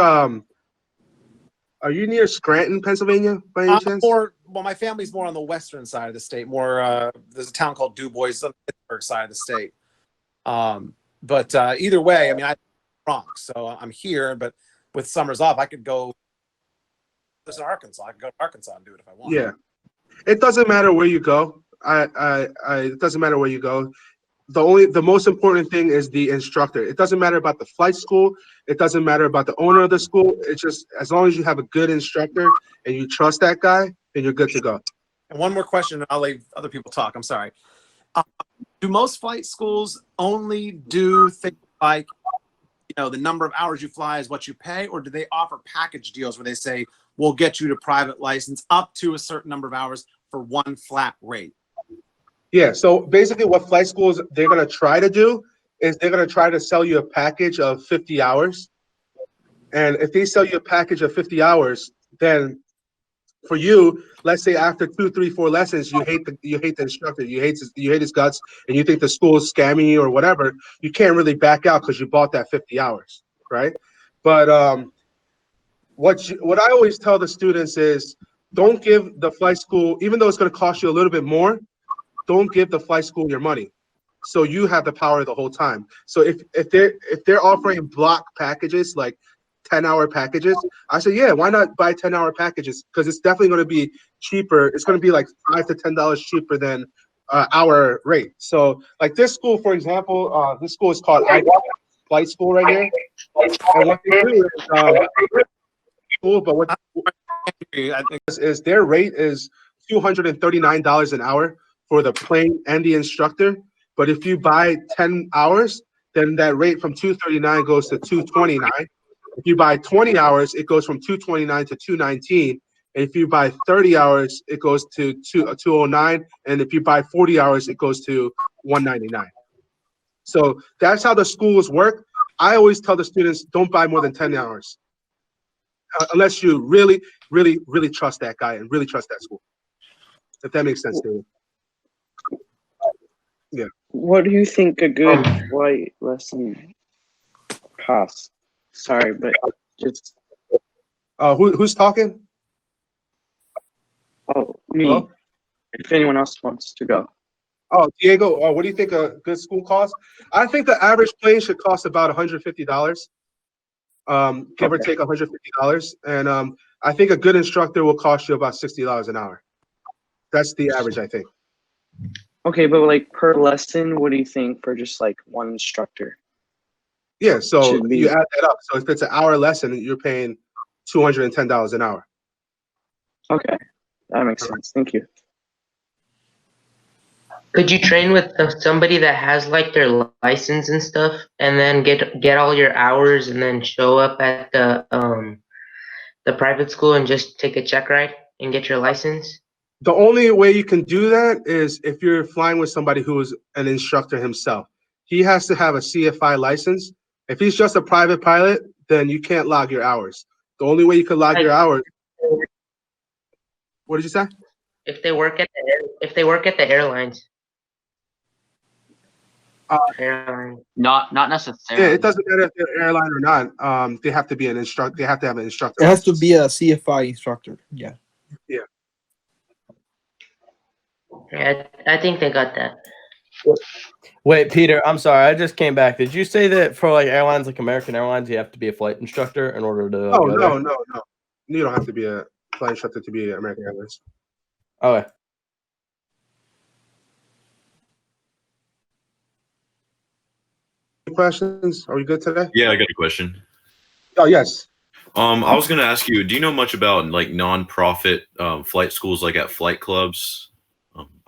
Scranton, Pennsylvania, by any chance? Well, my family's more on the western side of the state. There's a town called Du Bois on the Pittsburgh side of the state. But either way, I mean, I'm Bronx, so I'm here. But with summers off, I could go to Arkansas. I could go to Arkansas and do it if I want. Yeah, it doesn't matter where you go. It doesn't matter where you go. The most important thing is the instructor. It doesn't matter about the flight school. It doesn't matter about the owner of the school. It's just as long as you have a good instructor and you trust that guy, then you're good to go. And one more question, and I'll leave other people talk. I'm sorry. Do most flight schools only do things like, the number of hours you fly is what you pay, or do they offer package deals where they say, we'll get you to private license up to a certain number of hours for one flat rate? Yeah, so basically what flight schools, they're going to try to do is they're going to try to sell you a package of 50 hours. And if they sell you a package of 50 hours, then for you, let's say after 2, 3, 4 lessons, you hate the instructor, you hate his guts, and you think the school is scamming you or whatever, you can't really back out because you bought that 50 hours, right? But what I always tell the students is, don't give the flight school, even though it's going to cost you a little bit more, don't give the flight school your money. So you have the power the whole time. So if they're offering block packages, like 10-hour packages, I say, yeah, why not buy 10-hour packages? Because it's definitely going to be cheaper. It's going to be like $5 to $10 cheaper than our rate. So like this school, for example, this school is called Flight School right here. And what they do is school, but what I think is their rate is $239 an hour for the plane and the instructor. But if you buy 10 hours, then that rate from $239 goes to $229. If you buy 20 hours, it goes from $229 to $219. And if you buy 30 hours, it goes to $209. And if you buy 40 hours, it goes to $199. So that's how the schools work. I always tell the students, don't buy more than 10 hours. Unless you really, really, really trust that guy and really trust that school. If that makes sense to you. Yeah. What do you think a good flight lesson costs? Sorry, but just Who's talking? me. Hello? If anyone else wants to go. Oh, Diego, what do you think a good school costs? I think the average plane should cost about $150, give or take $150. And I think a good instructor will cost you about $60 an hour. That's the average, I think. Okay, but like per lesson, what do you think for just like one instructor? Yeah, so Should be- you add that up. So if it's an hour lesson, you're paying $210 an hour. Okay, that makes sense. Thank you. Could you train with somebody that has like their license and stuff, and then get all your hours, and then show up at the private school and just take a check ride and get your license? The only way you can do that is if you're flying with somebody who is an instructor himself. He has to have a CFI license. If he's just a private pilot, then you can't log your hours. The only way you can log your hours. What did you say? If they work at the airlines. Airline. Not necessarily. Yeah, it doesn't matter if they're airline or not. They have to be an instructor. They have to have an instructor. It has to be a CFI instructor. Yeah. Yeah. Yeah, I think they got that. Wait, Peter, I'm sorry. I just came back. Did you say that for like airlines like American Airlines, you have to be a flight instructor in order to? Oh, go there? no. You don't have to be a flight instructor to be American Airlines. Okay. Questions? Are we good today? Yeah, I got a question. Oh, yes. I was gonna ask you, do you know much about like non-profit flight schools, like at flight clubs?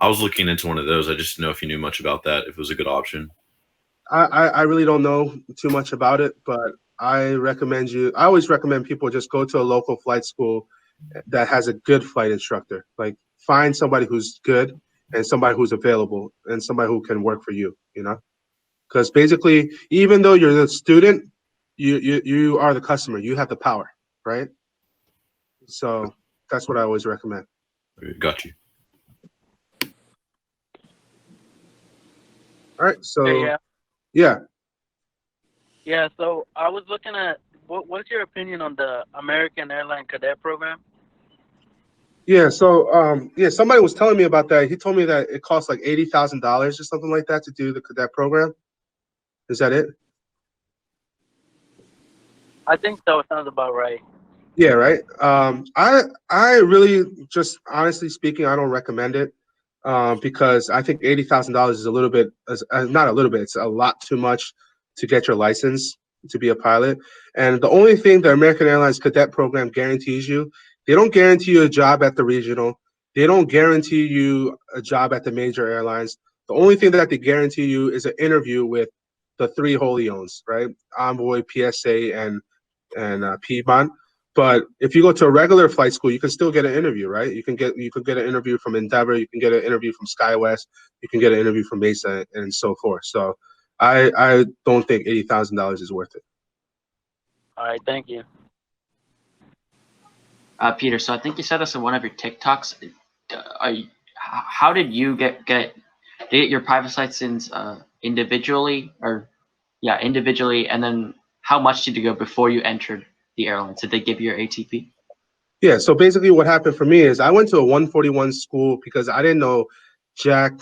I was looking into one of those. I just didn't know if you knew much about that, if it was a good option. I really don't know too much about it, but I always recommend people just go to a local flight school that has a good flight instructor. Like find somebody who's good and somebody who's available and somebody who can work for you, you know? Because basically, even though you're the student, you are the customer. You have the power, right? So that's what I always recommend. Got you. All right. So Yeah. yeah. So I was looking at what's your opinion on the American Airline Cadet Program? Yeah. So somebody was telling me about that. He told me that it costs like $80,000 or something like that to do the cadet program. Is that it? I think so. Sounds about right. Yeah, right. I really just honestly speaking, I don't recommend it because I think $80,000 is a little bit, not a little bit, it's a lot too much to get your license to be a pilot. And the only thing the American Airlines Cadet Program guarantees you, they don't guarantee you a job at the regional. They don't guarantee you a job at the major airlines. The only thing that they guarantee you is an interview with the three wholly owns, right? Envoy, PSA, and Piedmont. But if you go to a regular flight school, you can still get an interview, right? You could get an interview from Endeavor, you can get an interview from SkyWest, you can get an interview from Mesa, and so forth. So I don't think $80,000 is worth it. All right. Thank you. Peter, so I think you said this in one of your TikToks. How did you get your private license individually, individually, and then how much did you go before you entered the airlines? Did they give you your ATP? Yeah, so basically what happened for me is I went to a 141 school because I didn't know Jack,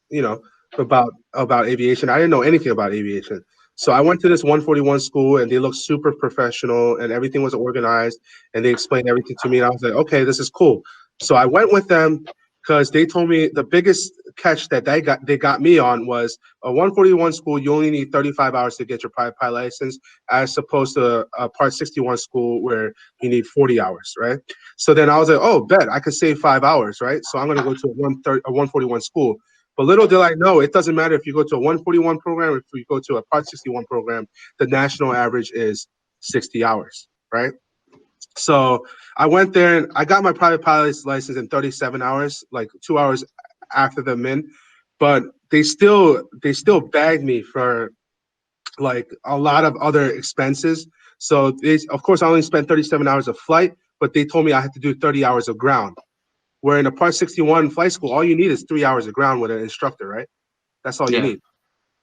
you know, about aviation. I didn't know anything about aviation. So I went to this 141 school and they looked super professional and everything was organized and they explained everything to me and I was like, okay, this is cool. So I went with them because they told me the biggest catch that they got me on was a 141 school, you only need 35 hours to get your private pilot license, as opposed to a Part 61 school where you need 40 hours, right? So then I was like, oh, bet I could save 5 hours, right? So I'm gonna go to a 141 school. But little did I know, it doesn't matter if you go to a 141 program or if you go to a Part 61 program, the national average is 60 hours, right? So I went there and I got my private pilot's license in 37 hours, like 2 hours after the min. But they still bagged me for like a lot of other expenses. So of course I only spent 37 hours of flight, but they told me I had to do 30 hours of ground. Where in a Part 61 flight school, all you need is 3 hours of ground with an instructor, right? That's all you need.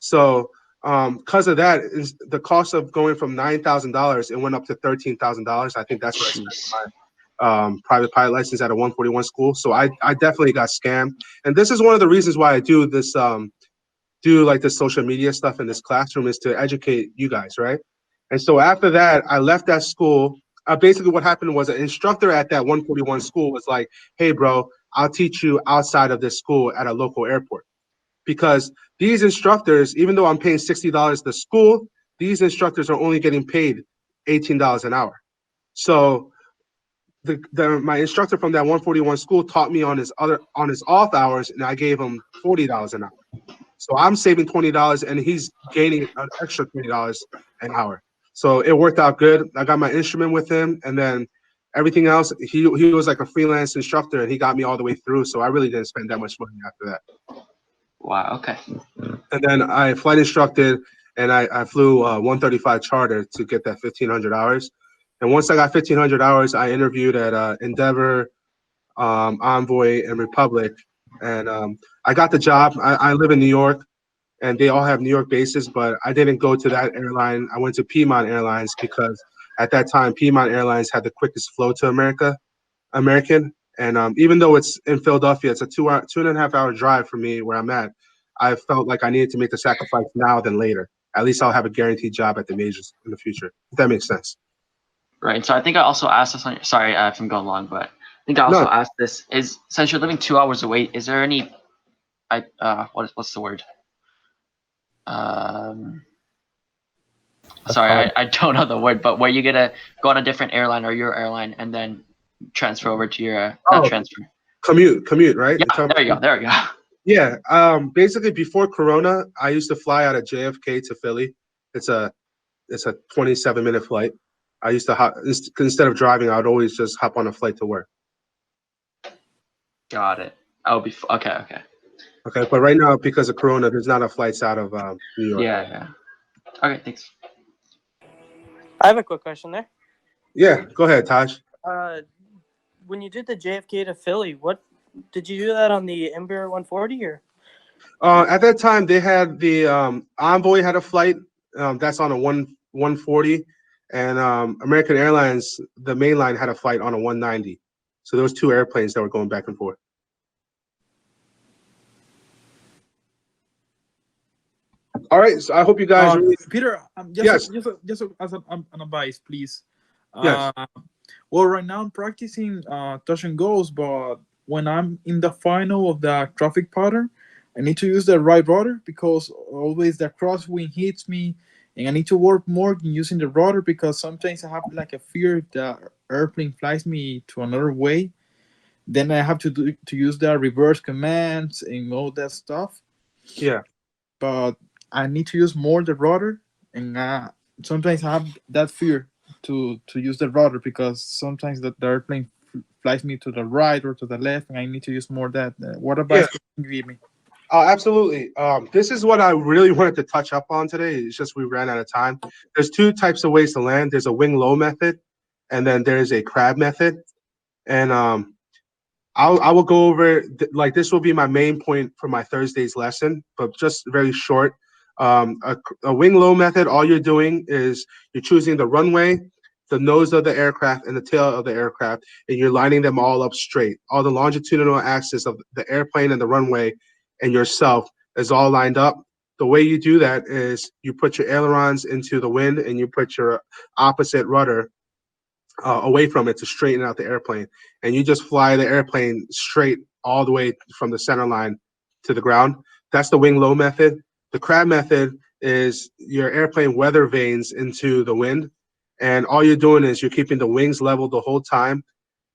So because of that, is the cost of going from $9,000, it went up to $13,000. I think that's what I spent my private pilot license at a 141 school. So I definitely got scammed. And this is one of the reasons why I do this, do like the social media stuff in this classroom, is to educate you guys, right? And so after that, I left that school. Basically what happened was an instructor at that 141 school was like, hey, bro, I'll teach you outside of this school at a local airport. Because these instructors, even though I'm paying $60 to school, these instructors are only getting paid $18 an hour. So my instructor from that 141 school taught me on his off hours, and I gave him $40 an hour. So I'm saving $20 and he's gaining an extra $20 an hour. So it worked out good. I got my instrument with him, and then everything else, he was like a freelance instructor and he got me all the way through. So I really didn't spend that much money after that. Wow, okay. And then I flight instructed and I flew 135 charter to get that 1,500 hours. And once I got 1,500 hours, I interviewed at Endeavor, Envoy, and Republic. And I got the job. I live in New York, and they all have New York bases, but I didn't go to that airline. I went to Piedmont Airlines because at that time, Piedmont Airlines had the quickest flow to American. And even though it's in Philadelphia, it's a 2.5 hour drive for me where I'm at. I felt like I needed to make the sacrifice now than later. At least I'll have a guaranteed job at the majors in the future, if that makes sense. Right. So I think I also asked this on. Sorry if I'm going long, but I think I also asked this: is since you're living 2 hours away, is there any, what's the word? Sorry, I don't know the word, but where you gonna go on a different airline or your airline and then transfer over to your not transfer. Commute, right? Yeah, there you go. Yeah. Basically, before Corona, I used to fly out of JFK to Philly. It's a 27-minute flight. I used to hop, instead of driving, I would always just hop on a flight to work. Got it. I'll be okay. Okay, but right now, because of Corona, there's not enough flights out of New York. Yeah. Okay, thanks. I have a quick question there. Yeah, go ahead, Taj. When you did the JFK to Philly, what did you do that on the Embraer 140 or? At that time, they had the Envoy had a flight that's on a 140, and American Airlines, the main line, had a flight on a 190. So there was two airplanes that were going back and forth. All right, so I hope you guys. Peter, just as an advice, please. Yes. Well, right now I'm practicing touch and goes, but when I'm in the final of the traffic pattern, I need to use the right rudder because always the crosswind hits me, and I need to work more in using the rudder because sometimes I have like a fear the airplane flies me to another way. Then I have to use the reverse commands and all that stuff. Yeah. But I need to use more the rudder, and sometimes I have that fear to use the rudder because sometimes the airplane flies me to the right or to the left, and I need to use more that. What advice can you give me? Absolutely. This is what I really wanted to touch up on today. It's just we ran out of time. There's two types of ways to land. There's a wing low method, and then there's a crab method. And I will go over like this will be my main point for my Thursday's lesson, but just very short. A wing low method, all you're doing is you're choosing the runway, the nose of the aircraft, and the tail of the aircraft, and you're lining them all up straight. All the longitudinal axis of the airplane and the runway and yourself is all lined up. The way you do that is you put your ailerons into the wind and you put your opposite rudder away from it to straighten out the airplane. And you just fly the airplane straight all the way from the center line to the ground. That's the wing low method. The crab method is your airplane weather vanes into the wind. And all you're doing is you're keeping the wings level the whole time.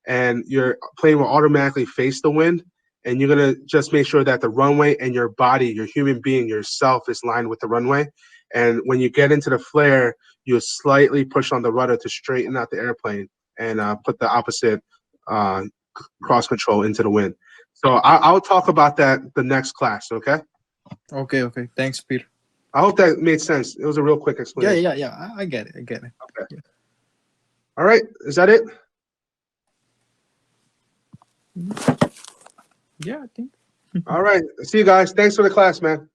And your plane will automatically face the wind. And you're going to just make sure that the runway and your body, your human being, yourself is lined with the runway. And when you get into the flare, you slightly push on the rudder to straighten out the airplane and put the opposite cross control into the wind. So I'll talk about that the next class, okay? Okay, okay. Thanks, Peter. I hope that made sense. It was a real quick explanation. Yeah. I get it. Okay. Yeah. All right. Is that it? Yeah, I think. All right. See you guys. Thanks for the class, man.